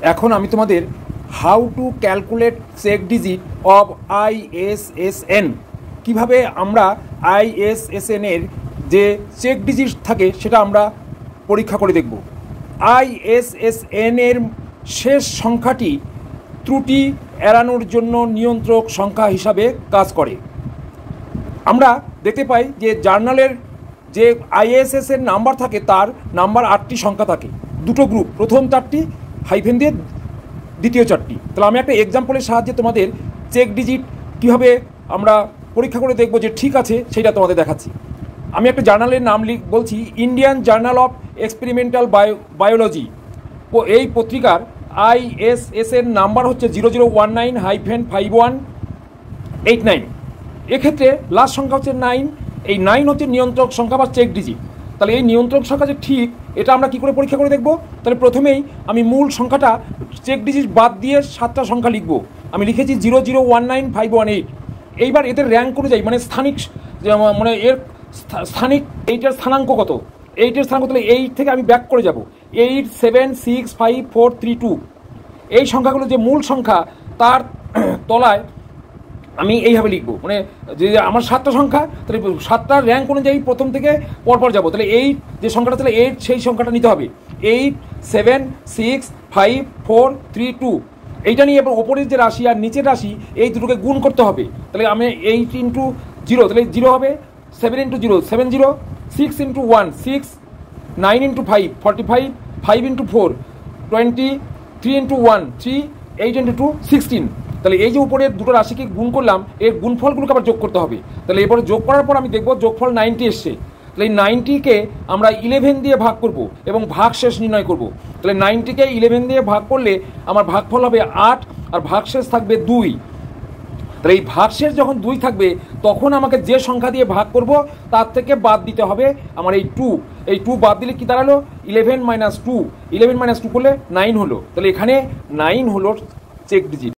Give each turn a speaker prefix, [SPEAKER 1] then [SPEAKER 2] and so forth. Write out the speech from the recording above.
[SPEAKER 1] এখন আমি তোমাদের how to calculate check digit of ISSN, কিভাবে আমরা ISSN এর যে চেক ডিজিট থাকে সেটা আমরা পরীক্ষা করে দেখব। ISSN এর শেষ সংখ্যাটি ত্রুটি এড়ানোর জন্য নিয়ন্ত্রক সংখ্যা হিসাবে কাজ করে। আমরা দেখতে পাই যে জার্নালের যে ISSN নাম্বার থাকে তার নাম্বার 8টি সংখ্যা থাকে, দুটো গ্রুপ, প্রথম 4টি হাইফেন দিয়ে দ্বিতীয় 4টি। তাহলে আমি একটা এক্সাম্পলের সাহায্যে তোমাদের চেক ডিজিট কীভাবে আমরা পরীক্ষা করে দেখব যে ঠিক আছে সেটা তোমাদের দেখাচ্ছি। আমি একটা জার্নালের নাম বলছি, Indian journal of experimental biology. এই পত্রিকার ISSN নাম্বার হচ্ছে 0019-5189। এক্ষেত্রে লাস্ট সংখ্যা হচ্ছে 9, এই 9 হচ্ছে নিয়ন্ত্রক সংখ্যা বা চেক ডিজিট। তাহলে এই নিয়ন্ত্রক সংখ্যা যে ঠিক এটা আমরা কী করে পরীক্ষা করে দেখব? তাহলে প্রথমেই আমি মূল সংখ্যাটা চেক ডিজিট বাদ দিয়ে 7টা সংখ্যা লিখব। আমি লিখেছি 0019-518। এইবার এদের র্যাঙ্ক অনুযায়ী মানে স্থানিক মানে এর স্থানিক এইটার স্থানাঙ্ক কত, এইটের স্থানাঙ্ক, তাহলে 8 থেকে আমি ব্যাক করে যাব 8, 7, 6, 5, 4, 3, 2। এই সংখ্যাগুলো যে মূল সংখ্যা তার তলায় আমি এইভাবে লিখবো, মানে যে আমার 7টা সংখ্যা, তাহলে 7টার র্যাঙ্ক অনুযায়ী প্রথম থেকে পরপর যাবো। তাহলে 8 যে সংখ্যাটা, তাহলে 8 সেই সংখ্যাটা নিতে হবে, 8, 7, 6, 5, 4, 3, 2। এইটা নিয়ে এবার ওপরের যে রাশি আর নিচের রাশি এই দুটোকে গুণ করতে হবে। তাহলে আমি 8 × 0, তাহলে 0 হবে, 7 × 0, 7 0, 6 × 1, 6, 9 × 5, 45, 5 × 4, 20, 3 × 1, 3, 8 × 2, 16। তাহলে এই যে উপরের দুটো রাশিকে গুণ করলাম, এর গুণফলগুলোকে আবার যোগ করতে হবে। তাহলে এবারে যোগ করার পর আমি দেখব যোগফল 90 এসছে। তাহলে এই 90কে আমরা 11 দিয়ে ভাগ করব এবং ভাগশেষ নির্ণয় করব। তাহলে 90কে 11 দিয়ে ভাগ করলে আমার ভাগফল হবে 8 আর ভাগশেষ থাকবে 2। তাহলে এই ভাগশেষ যখন 2 থাকবে তখন আমাকে যে সংখ্যা দিয়ে ভাগ করব তার থেকে বাদ দিতে হবে আমার এই 2। এই 2 বাদ দিলে কি দাঁড়ালো? 11 - 2। 11 - 2 করলে 9 হলো। তাহলে এখানে 9 হলো চেক ডিজিট।